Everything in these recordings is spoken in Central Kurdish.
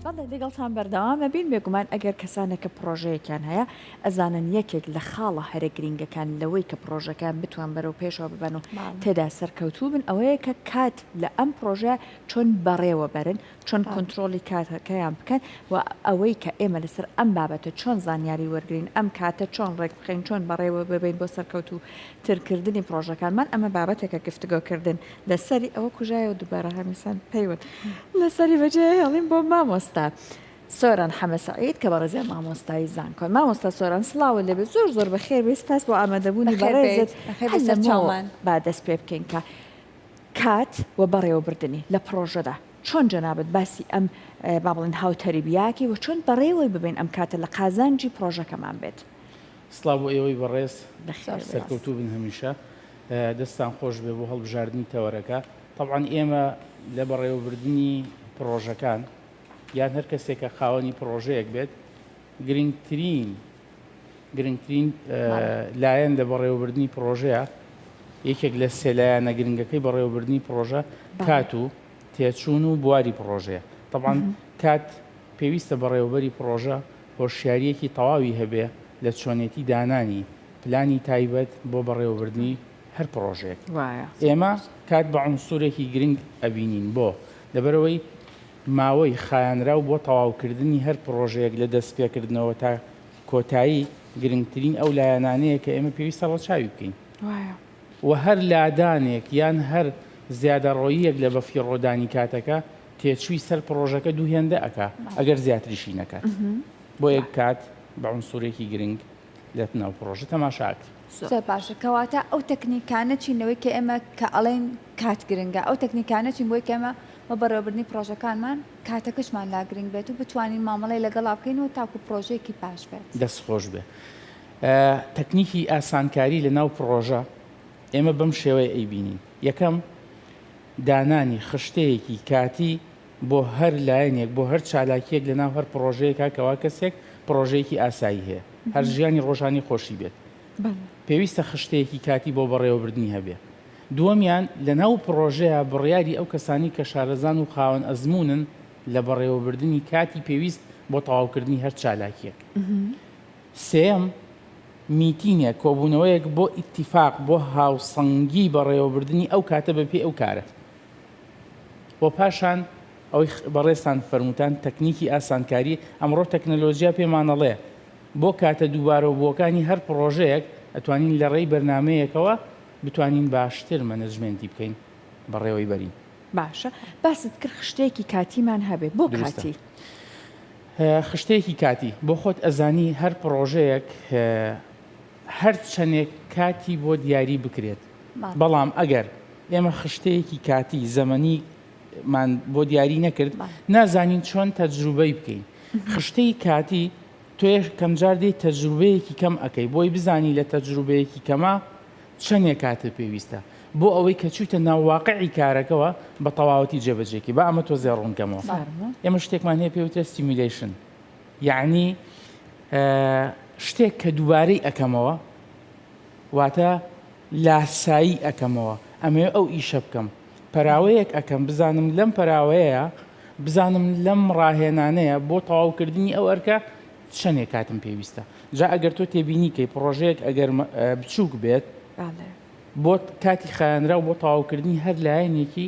بەڵێ لەگەڵتان بەردەوامە بین بێگومان ئەگەر کەسانێکە پرۆژەیەکیان هەیە ئەزانن یەکێک لە خاڵە هەرە گرنگەکان لەوەی کە پرۆژەکان بتوان بەرەو پێشەوە ببەن و تێدا سەرکەوتوو بن ئەوەیە کە کات لە ئەم پرۆژە چۆن بەڕێوە بەرن چۆن کۆنتترۆلی کاتەکەیان بکەن و ئەوەی کە ئێمە لەسەر ئەم بابەتە چۆن زانیاری وەرگین ئەم کاتە چۆن ڕێک بخین چۆن بەڕێوە ببین بۆ سەرکەوت و ترکردنی پرۆژەکانمان ئەمە بابەتێکە گفتگۆکردن لەسەری ئەوە کوژایە و دووبارە هەمیسان پێیوت لەسەری بەجێ هێڵین بۆ مامۆستا. سۆران حەمە سەعید کە بەڕێزێ مامۆستایی زانکۆن مامۆستا سۆران سڵاوە لەبێت زۆر بەخێر بێ سپاس بۆ ئامادەبوونی بەڕێزت با دەست پێ بکەین کە کات و بەڕێوەبردننی لە پرۆژەدا چۆن جەنابەت باسی ئەم با بڵێن هاوتەری بیاکی و چۆن بەڕێوەی ببین ئەم کاتە لە قازانجی پرۆژەکەمان بێت. سڵاو بۆ ئێوەی بەڕێز سەرکەوتوو بن هەمیشە دەستان خۆش بێ بۆ هەڵبژاردننی تەوەرەکە طبعاً ئێمە لە بەڕێوەبردننی پرۆژەکان یان هەر کەسێکە خاوەنی پرۆژەیەک بێت گرنگترین لایەن لە بەڕێوەبردننی پرۆژەیە یەکێک لە سێلایەنە گرنگەکەی بەڕێوەبردننی پرۆژە کات و تێچوون و بواری پرۆژەیە. طبعاً کات پێویستە بەڕێوەبەری پرۆژە هۆشیاریەکی تەواوی هەبێ لە چۆنێتی دانانی پلانی تایبەت بۆ بەڕێوەبردننی هەر پرۆژەیەک. ئێمە کات بە عنسوورێکی گرنگ ئەبینین بۆ لەبەرەوەی ماوەی خایانرا و بۆ تەواوکردنی هەر پرۆژەیەک لە دەست پێکردنەوە تا کۆتایی گرنگترین ئەو لایەنانەیە کە ئێمە پێویستە ڕەچاوی بکەین و هەر لادانێک یان هەر زیادەڕۆییەک لە بەفیڕۆدانی کاتەکە تێچووی سەر پرۆژەکە دووهێندە ئەکا ئەگەر زیاتریشی نەکات بۆ یەک کات بە عنسوورێکی گرنگ لە ناو پرۆژە تەماشاکە. باشە کەواتە ئەو تەکنیکانە چینەوەی کە ئێمە کە ئەڵێن کات گرنگە ئەو تەکنیکانە چین بۆی کەمە بە بەڕێوەبردننی پرۆژەکانمان کاتەکەشمان لا گرنگ بێت و بتوانین مامەڵی لەگەڵا بکەینەوە تاکو پرۆژەیەکی پاش بێت. دەستخۆش بێ تەکنیکی ئاسانکاری لە ناو پرۆژە ئێمە بەم شێوەیە ئەیبینین. یەکەم دانانی خشتەیەکی کاتی بۆ هەر لایەنێک بۆ هەر چالاکیەک لە ناو هەر پرۆژەیەکە کەوا کەسێک پرۆژەیەکی ئاسایی هەیە هەر ژیانی ڕۆژانی خۆشی بێت پێویستە خشتەیەکی کاتی بۆ بەڕێوەبردننی هەبێ. دووەمیان لە ناو پرۆژەیە بڕیاری ئەو کەسانی کە شارەزان و خاوەن ئەزمونن لە بەڕێوەبردننی کاتی پێویست بۆ تەواوکردنی هەر چالاکیەک. سێم میتینێک کۆبوونەوەیەک بۆ ئیتیفاق بۆ هاوسەنگی بەڕێوەبردننی ئەو کاتە بەپێ ئەو کارە. بۆ پاشان ئەوەی بەڕێستان فەرمووتان تەکنیکی ئاسانکاری ئەمڕۆ تەکنەلۆژیا پێمانەڵێ بۆ کاتە دووبارەوە بۆکانی هەر پرۆژەیەک ئەتوانین لە ڕێی بەرنمەیەکەوە بتوانین باشتر مەنەجمنتی بکەین بەڕێوەی بەرین. باشە باست کرد خشتێکی کاتیمان هەبێت بۆ کاتی خشتێکی کاتی بۆ خۆت ئەزانی هەر پرۆژەیەک هەر چەندێک کاتی بۆ دیاری بکرێت بەڵام ئەگەر ئێمە خشتەیەکی کاتی زەمەنیمان بۆ دیاری نەکرد نازانین چۆن تەجروبەی بکەین. خشتەی کاتی تۆ کەمجار دێ تەجروبەیەکی کەم ئەەکەی بۆی بزانی لە تەجروبەیەکی کەمە چەندێک کاتە پێویستە بۆ ئەوەی کە چوتە ناوواقعی کارەکەەوە بە تەواوەتی جێبەجێکی با ئەمە تۆ زێڕوونکەمەوە. ئێمە شتێکمان هەیە پێوترە سیمیلیشن یعنی شتێک کە دووبارەی ئەەکەمەوە واتە لاسایی ئەەکەمەوە ئەمێ ئەو ئیشە بکەم پەراوەیەک ئەەکەم بزانم لەم پەراوەیە بزانم لەم ڕاهێنانەیە بۆ تەواوکردنی ئەو ئەرکە چەندێک کاتم پێویستە. جا ئەگەر تۆ تێبینی کەی پرۆژەیەک ئەگەر بچووک بێت بۆ کاتی خایانرا و بۆ تەواوکردنی هەر لایەنێکی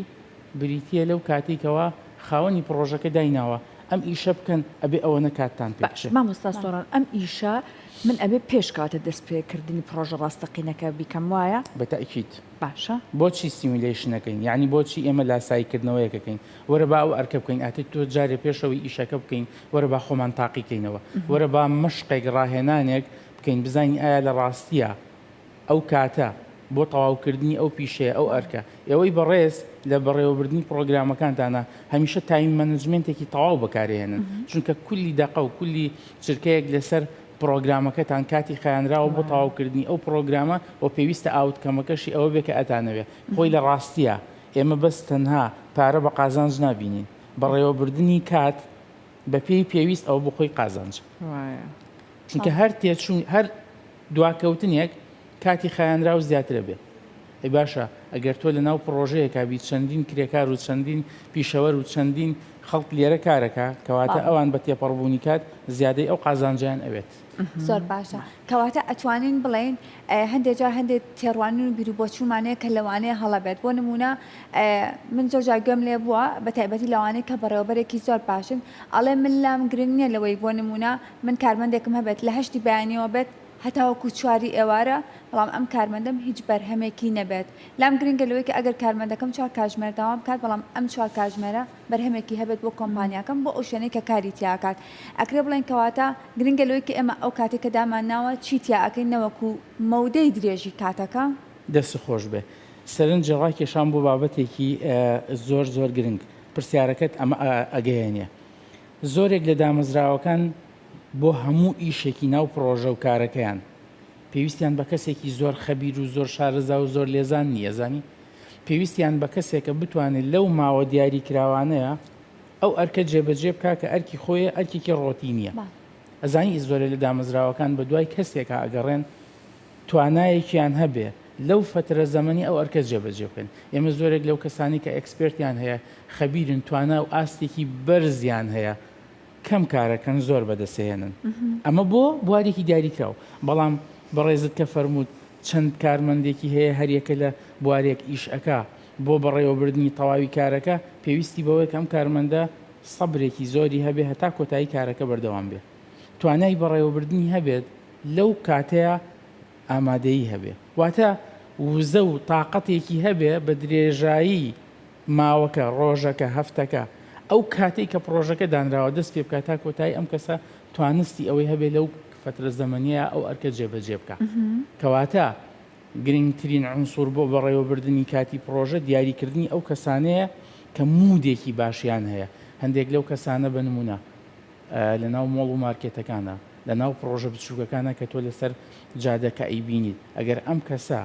بریتە لەو کاتێکەوە خاوەنی پرۆژەکە دایناوە ئەم ئیشە بکەن ئەبێ ئەوەنە کاتتان پێش. مامۆستا سۆران ئەم ئیشە من ئەبێ پێش کاتە دەست پێکردنی پرۆژە ڕاستەقینەکە بیکەم وایە بەتەئکید. باشە بۆچی سیمیلیشنەکەین یعنی بۆچی ئێمە لاساییکردنەوەیەکەکەین وەرە با ئەو ئەرکە بکەین ئاتێت تۆ جارێ پێشەوەی ئیشەکە بکەین وەرە با خۆمان تاقیکەینەوە وەرە با مشقێک ڕاهێنانێک بکەین بزانین ئایا لە ڕاستیە ئەو کاتە بۆ تەواوکردنی ئەو پیشەیە ئەو ئەرکە. ئێوەی بەڕێز لە بەڕێوەبردننی پرۆگرامەکانتانە هەمیشە تایم مەنجمنتێکی تەواو بەکارهێنن چونکە کولی دەقە و کولی چرکەیەک لەسەر پرۆگرامەکەتان کاتی خایانراوە بۆ تەواوکردنی ئەو پرۆگرامە و پێویستە ئاوتکەمەکەشی ئەوە بێ کە ئەتانەوێ خۆی لە ڕاستیە ئێمە بەس تەنها پارە بە قازانج نابینین بەڕێوەبردننی کات بە پێی پێویست ئەو بۆ خۆی قازانج چونکە هەر تێچوون هەر دواکەوتنێک کاتی خایانرا و زیاترە بێت. ئەی باشە ئەگەر تۆ لە ناو پرۆژەیەکە بیت چەندین کرێکار و چەندین پیشەوەر و چەندین خەڵک لێرە کارەکە کەواتە ئەوان بە تێپەڕبوونی کات زیادەی ئەو قازانجیان ئەوێت. زۆر باشە کەواتە ئەتوانین بڵێن هەندێک جار هەندێک تێڕوانین و بیر و بۆچوومانەیە کە لەوانەیە هەڵەبێت بۆ نمونە من زۆر جار گوێم لێ بووە بە تایبەتی لەوانەیە کە بەڕێوەبەرێکی زۆر باشن ئەڵێ من لام گرنگ نییە لەوەی بۆ نمونە من کارمەندێکم هەبێت لە 8 بەیانیەوە بێت هەتاوەکو 4 ئێوارە بەڵام ئەم کارمەندەم هیچ بەرهەمێکی نەبێت لام گرنگە لەوەی کە ئەگەر کارمەندەکەم 4 کاتژمێرداوام بکات بەڵام ئەم 4 کاتژمێرە بەرهەمێکی هەبێت بۆ کۆمپانیاکەم بۆ ئەو شوێنەی کە کاری تیاکات ئەکرێ بڵێن کەواتە گرنگە لەوەی کە ئێمە ئەو کاتێک کە دامانناوە چی تیاکەین نەوەکو مەودەی درێژی کاتەکە دەست خۆش بێ سەرنج ڕاکێشان بۆ بابەتێکی زۆر زۆر گرنگ پرسیارەکەت ئەمە ئەگەیەنێ زۆرێک لە دامەزراوەکان بۆ هەموو ئیشێکی ناو پرۆژە و کارەکەیان پێویستیان بە کەسێکی زۆر خەبیر و زۆر شارەزا و زۆر لێزان نییە زانی پێویستیان بە کەسێکە بتوانێت لەو ماوە دیاری کراوانەیە ئەو ئەرکە جێبەجێ بکا کە ئەرکی خۆیە ئەرکێکی ڕۆتی نییە ئەزانی زۆرە لە دامەزراوەکان بە دوای کەسێکە ئەگەڕێن توانایەکیان هەبێ لەو فترە زەمەنی ئەو ئەرکە جێبەجێ بکەن ئێمە زۆرێک لەو کەسانی کە ئەکسپێرتیان هەیە خەبیرن توانە و ئاستێکی بەرزیان هەیە کەم کارەکەن زۆر بەدەسێنن ئەمە بۆ بوارێکی دیاریکراوە بەڵام بەڕێزت کە فەرمووت چەند کارمەندێکی هەیە هەریەکە لە بوارێک ئیشەکە بۆ بەڕێوەبردننی تەواوی کارەکە پێویستی بەوەی کەم کارمەندە سەبرێکی زۆری هەبێ هەتا کۆتایی کارەکە بەردەوام بێ توانای بەڕێوەبردننی هەبێت لەو کاتەیە ئامادەیی هەبێ واتە وزە و تااقەتێکی هەبێ بە درێژایی ماوەکە ڕۆژەکە هەفتەکە ئەو کاتێک کە پرۆژەکە دانراوە دەست پێ بکات تا کۆتایی ئەم کەسە توانستی ئەوەی هەبێ لەو فترە زەمەنیە ئەو ئەرکە جێبەجێ بکە کەواتە گرنگترین عنسوور بۆ بەڕێوەبردننی کاتی پرۆژە دیاریکردنی ئەو کەسانەیە کە مودێکی باشیان هەیە هەندێک لەو کەسانە بە نمونە لە ناو مۆڵ و مارکێتەکانە لە ناو پرۆژە بچووکەکانە کە تۆ لەسەر جادەکە ئەیبینیت ئەگەر ئەم کەسە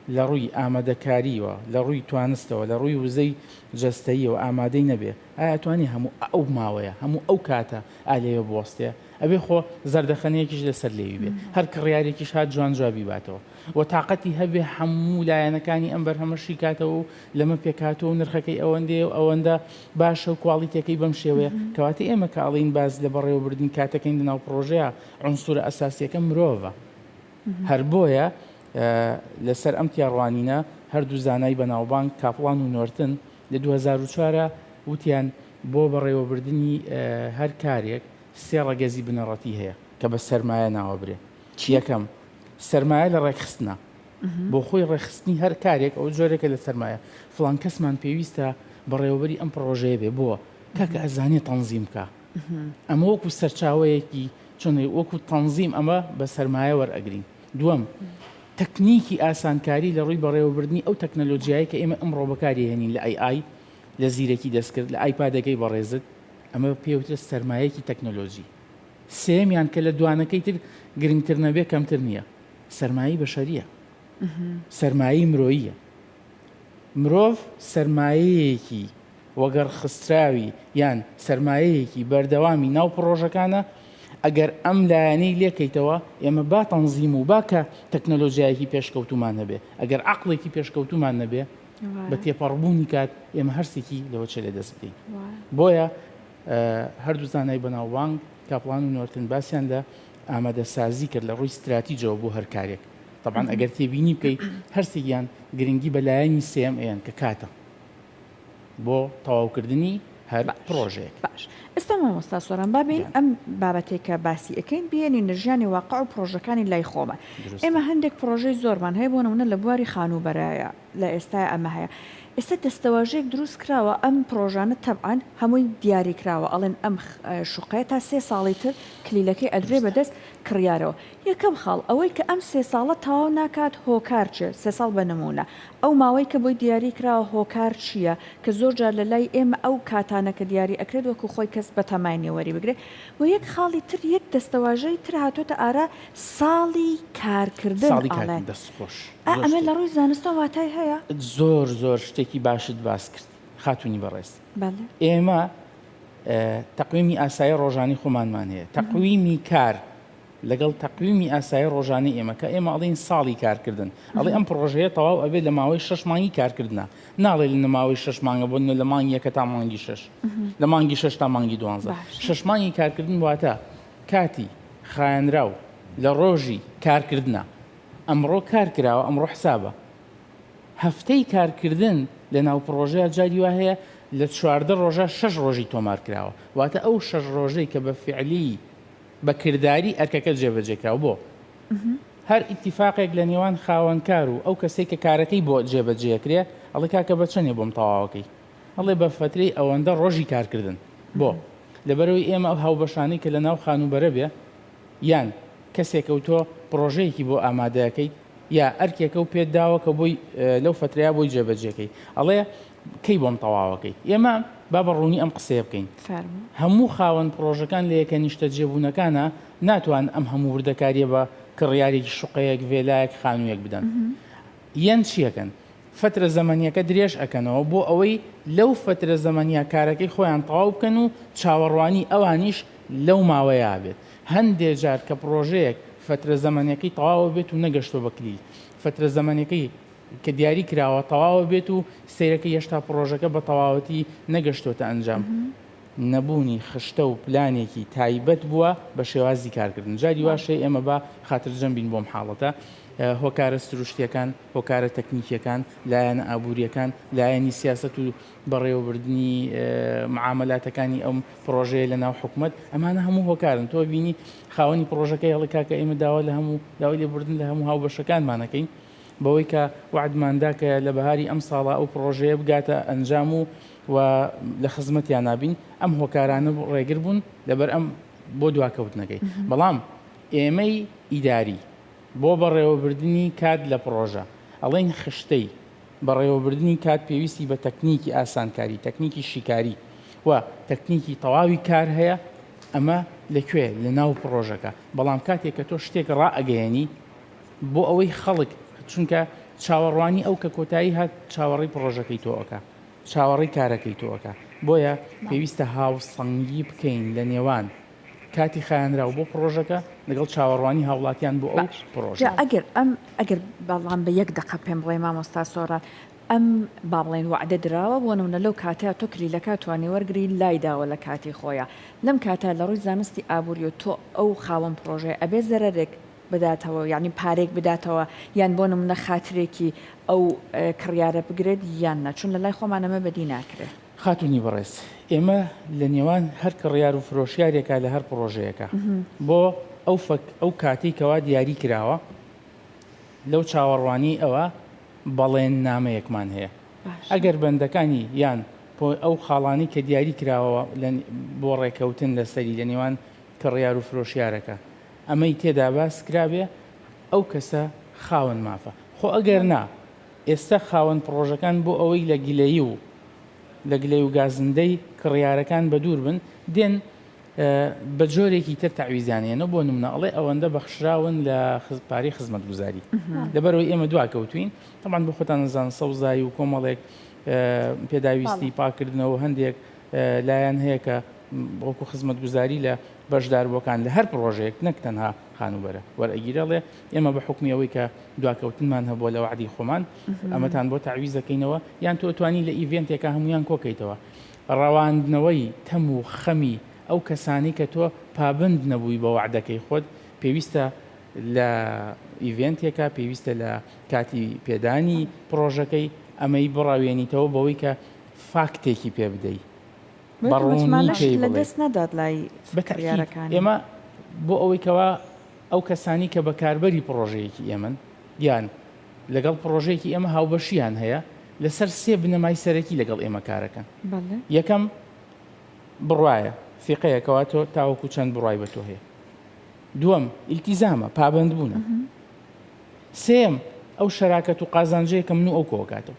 لە ڕووی ئامادەکاریوە لە ڕووی توانستەوە لە ڕووی وزەی جەستەییەوە ئامادەی نەبێ ئایا توانی هەموو ئەو ماوەیە هەموو ئەو کاتە ئالێوە بوەستێ ئەبێ خۆ زەردەخەنەیەکیش لەسەر لێوی بێ هەر کڕیارێکیش هات جوان جوابی باتەوە و تااقەتی هەبێ هەموو لایەنەکانی ئەم بەرهەمەشی کاتەوە و لەمە پێکاتەوە و نرخەکەی ئەوەندەیە و ئەوەندە باشە و کواڵیتەکەی بەم شێوەیە کەواتە ئێمە کە ئەڵین باز لە بەڕێوەبردننی کاتەکەین لەناو پرۆژەیە عنسوورە ئەساسیەکە مرۆڤە هەر بۆیە لەسەر ئەم تیاڕوانینە هەردوو زانای بەناوبانگ کاپڵان و نۆرتن لە 2004 وتیان بۆ بەڕێوەبردننی هەر کارێک 3 ڕەگەزی بنەڕەتی هەیە کە بە سەرمایە ناوەبرێ یەکەم سەرمایە لە ڕێکخستنە بۆ خۆی ڕێکخستنی هەر کارێک ئەو جۆرێکە لە سەرمایە فڵان کەسمان پێویستە بەڕێوەبەری ئەم پرۆژەیە بێ بووە کاکە ئەزانێت تەنزیم بکە ئەمە وەکو سەرچاوەیەکی چۆن وەکو تەنزیم ئەمە بە سەرمایە وەرئەگرین دووەم تەکنیکی ئاسانکاری لە ڕووی بەڕێوەبردننی ئەو تەکنەلۆژیایی کە ئێمە ئەمڕۆ بەکاری هێنین لە ئای لە زیرەکی دەستکرد لە ئایپادەکەی بەڕێزت ئەمە پێوترە سەرمایەکی تەکنۆلۆژی سێمیان کە لە دوانەکەی تر گرنگتر نەبێ کەمتر نییە سەرمایی بەشەریە سەرمایی مرۆییە مرۆڤ سەرمایەیەکی وەگەر خستراوی یان سەرمایەیەکی بەردەوامی ناو پرۆژەکانە ئەگەر ئەم لایەنەی لێکەیتەوە ئێمە با تەنزیم و باکە تەکنۆلۆژیایەکی پێشکەوتومان هەبێ ئەگەر عەقڵێکی پێشکەوتومان نەبێ بە تێپەڕبوونی کات ئێمە هەرسێکی لەوە چێ لە دەست بدەین بۆیە هەردوو زانای بەناوبانگ کاپڵان و نۆرتن باسییان لە ئامادەسازی کرد لە ڕووی استراتیجەوە بۆ هەر کارێک طبعاً ئەگەر تێبینی بکەیت هەرسێکیان گرنگی بە لایەنی سێم ئێن کە کاتە بۆ تەواوکردنی هەر پرۆژێک باش ئێستا مامۆستا سۆران بابین ئەم بابەتێکە باسی ئەەکەین بێنی نەژیانی واقع و پرۆژەکانی لای خۆمان ئێمە هەندێک پرۆژەی زۆرمان هەیە بۆ نمونە لە بواری خانوبەرایە لە ئێستا ئەمە هەیە ئێستا دەستەواژەیەک دروست کراوە ئەم پرۆژانە تەبعاً هەمووی دیاری کراوە ئەڵێن ئەم شوقەیە تا 3 ساڵی تر کلیلەکەی ئەدرێ بەدەست کڕیارەوە یەکەم خاڵ ئەوەی کە ئەم 3 ساڵە تەواو ناکات هۆکار چێ 3 ساڵ بە نمونە ئەو ماوەی کە بۆی دیاری کراوە هۆکار چییە کە زۆر جار لە لای ئێمە ئەو کاتانەکە دیاری ئەکرێت وەکو خۆی کەس بە تەمای وەری بگرێت و یەک خاڵی تر یەک دەستەواژەی تر هاتوۆتە ئارا ساڵی کارکردن ئەمە لە ڕووی زانستان واتای هەیە زۆر زۆر شتێکی باشت باس کرد خاتونی بەڕێز ئێمە تەقویمی ئاسایی ڕۆژانی خۆمانمان هەیە تەقویمی کار لەگەڵ تەقویمی ئاسایی ڕۆژانەی ئێمە کە ئێمە ئەڵێن ساڵی کارکردن ئەڵێ ئەم پرۆژەیە تەواو ئەبێت لە ماوەی 6 مانگی کارکردنا ناڵێ لە ماوەی 6 مانگە بۆ لە مانگی یەکە تا مانگی 6 لە مانگی 6 تا مانگی 12 6 مانگی کارکردن واتە کاتی خایەنراو لە ڕۆژی کارکردنا ئەمڕۆ کارکراوە ئەمڕۆ حسابە هەفتەی کارکردن لە ناو پرۆژەیە جاری وا هەیە لە 14 ڕۆژە 6 ڕۆژی تۆمار کراوە واتە ئەو 6 ڕۆژەی کە بە فعلی بە کردداری ئەرکەکە جێبەجێکراوە بۆ هەر ئیتیفاقێک لە نێوان خاوەنکار و ئەو کەسێک کە کارەکەی بۆ جێبەجێکرێ ئەڵێ کاکە بە چەندێ بۆم تەواوەکەی ئەڵێ بە فترەی ئەوەندە ڕۆژی کارکردن بۆ لەبەرەوەی ئێمە ئەو هاوبەشانەی کە لە ناو خانوبەرە بێ یان کەسێک و تۆ پرۆژەیەکی بۆ ئامادەکەی یا ئەرکێکە و پێت داوە کە بۆی لەو فترەیە بۆی جێبەجێکەی ئەڵێ کەی بۆم تەواوەکەی ئێمە با بەڕوونی ئەم قسەیە بکەین هەموو خاوەن پرۆژەکان لە یەکە نیشتە جێبوونەکانە ناتوان ئەم هەموو وردەکاریە بە کڕیارێکی شوقەیەک وێلایەک خانوویەک بدەن یەن چیەکەن فترە زەمانیەکە درێژ ئەکەنەوە بۆ ئەوەی لەو فترە زەمانیا کارەکەی خۆیان تەواو بکەن و چاوەڕوانی ئەوانیش لەو ماوەیە بێت هەندێک جار کە پرۆژەیەک فترە زەمانیەکەی تەواوە بێت و نەگەشتۆ بەکلی فترە زەمانیەکەی کە دیاری کراوە تەواوە بێت و سیرەکە هێشتا پرۆژەکە بە تەواوەتی نەگەشتۆتە ئەنجام نەبوونی خشتە و پلانێکی تایبەت بووە بە شێوازی کارکردن جاری واشەی ئێمە بە خاترجەم بین بۆم حاڵەتە هۆکارە سروشتیەکان هۆکارە تەکنیکیەکان لایەنە ئابوووریەکان لایەنی سیاست و بەڕێوەبردننی معاملاتەکانی ئەم پرۆژەیە لە ناو حکوومەت ئەمانە هەموو هۆکارن تۆ بینی خاوەنی پرۆژەکەی هەڵی کاکە ئێمە داوا لە هەموو داوای لێبوردن لە هەموو هاوبەشەکانمانەکەین بەوەی کە وعدماندا کە لە بەهاری ئەم ساڵا ئەو پرۆژەیە بگاتە ئەنجام و لە خزمەتیان نابین ئەم هۆکارانە ڕێگر بوون لەبەر ئەم بۆ دواکەوتنەکەی بەڵام ئێمەی ئیداری بۆ بەڕێوەبردننی کات لە پرۆژە ئەڵێن خشتەی بەڕێوەبردننی کات پێویستی بە تەکنیکی ئاسانکاری تەکنیکی شیکاری و تەکنیکی تەواوی کار هەیە ئەمە لەکوێ لە ناو پرۆژەکە بەڵام کاتێک کە تۆ شتێک ڕائەگەیەنی بۆ ئەوەی خەڵک چونکە چاوەڕوانی ئەو کە کۆتایی هات چاوەڕی پرۆژەکەی تۆەکە چاوەڕی کارەکەی تۆەکە بۆیە پێویستە هاوسەنگی بکەین لە نێوان کاتی خایەنراو بۆ پرۆژەکە لەگەڵ چاوەڕوانی هاوڵاتیان بۆ ئەو پرۆژە ئەگەر بەڵام بە یەک دقە پێم بڵێ مامۆستا سۆران ئەم با بڵێن وعدە درراوە بۆ نمونە لەو کاتەیە تۆ کلیلەکە توانی وەرگری لایداوە لە کاتی خۆیە لەم کاتە لە ڕووی زانستی ئابووری و تۆ ئەو خاوەن پرۆژەیە ئەبێ زەرێک بداتەوە یعنی پارێک بداتەوە یان بۆ نمونە خاترێکی ئەو کڕیارە بگرێت یان نەچون لە لای خۆمانەمە بەدی ناکرێت خاتونی بەڕێز ئێمە لە نێوان هەر کڕیار و فرۆشیارێکە لە هەر پرۆژەیەەکە بۆ ئەو کاتی کەوا دیاری کراوە لەو چاوەڕوانی ئەوە بەڵێن نامەیەکمان هەیە ئەگەر بەندەکانی یان ئەو خاڵانی کە دیاری کراوە بۆ ڕێکەوتن لەسەری لە نێوان کڕیار و فرۆشیارەکە ئەمەی تێدا باس کرابێ ئەو کەسە خاوەن مافە خۆ ئەگەر نا ئێستا خاوەن پرۆژەکان بۆ ئەوەی لە گلەیی و لە گلەی و گازندەی کڕیارەکان بە دوور بن دێن بە جۆرێکی تر تەعویزانێنە بۆ نمونە ئەڵێ ئەوەندە بەخشراون لە پارەی خزمەت گوزاری لەبەرەوەی ئێمە دواکەوتوین تەمان بۆ خۆتان نەزان سەوزایی و کۆمەڵێک پێداویستی پاکردنەوە هەندێک لایەن هەیە کە وەکو خزمەت گوزاری لە بەشداربووەکان لە هەر پرۆژەیەک نەک تەنها خانوبەرە وەرئەگیرەڵێ ئێمە بە حکمیەوەی کە دواکەوتنمان هەبووە لە وعدی خۆمان ئەمەتان بۆ تعویز دەکەینەوە یان تۆ توانی لە ئیڤێنتێکە هەمویان کۆکەیتەوە ڕەواندنەوەی تەم و خەمی ئەو کەسانی کە تۆ پابند نەبووی بە وعدەکەی خۆت پێویستە لە ئیڤێنتێکە پێویستە لە کاتی پێدانی پرۆژەکەی ئەمەی بڕاوێنیتەوە بەوەی کە فاکتێکی پێ بدەیت لە دەست نەدات لای بەکاریەکان ئێمە بۆ ئەوەی کەوا ئەو کەسانی کە بەکاربەری پرۆژەیەکی ئێمن یان لەگەڵ پرۆژەیەکی ئێمە هاوبەشیان هەیە لەسەر سێ بنەمای سەرەکی لەگەڵ ئێمەکارەکەن یەکەم بڕایە فیقەیەکەوە تۆ تاوەکو چەند بڕای بە تۆ هەیە دووەم ئیلتیزامە پابند بوونە سێم ئەو شەراکەت و قازانجەیە کە من و ئەو کۆکاتەوە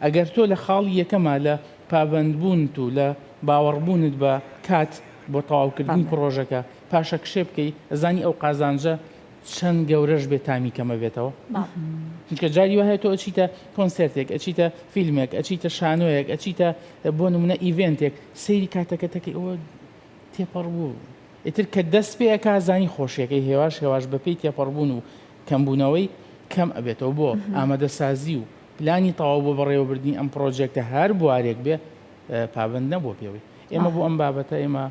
ئەگەر تۆ لە خاڵی یەکەمە لە پابندبوونت و لە باوەڕبوونت بە کات بۆ تەواوکردنی پرۆژەکە پاشە کشێ بکەی ئەزانی ئەو قازانجە چەند گەورەش بێت تامی کەمە بێتەوە چونکە جاری وهەیە تۆ ئەچیتە کۆنسێرتێک ئەچیتە فیلمێک ئەچیتە شانۆیەک ئەچیتە بۆ نمونە ئیڤێنتێک سەیری کاتەکەتەکەی ئەوە تێپەڕ بوو ئیتر کە دەست پێەکە زانی خۆشیەکەی هێواش بەپی تێپەڕبوون و کەمبوونەوەی کەم ئەبێتەوە بۆ ئامادەسازی و پلانی تەواو بۆ بەڕێوەبردنی ئەم پرۆژێکتە هەر بوارێک بێ پابند نەبووە پێوەی ئێمە بۆ ئەم بابەتە ئێمە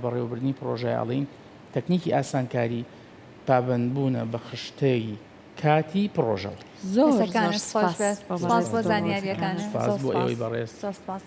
بەڕێوەبردنی پرۆژای ئەڵین تەکنیکی ئاسانکاری پابندبوونە بە خشتەی کاتی پرۆژەوە زۆر سپاس بۆ زانیاریەکانە سپاس بۆ ئێوەی بەڕێز سپاس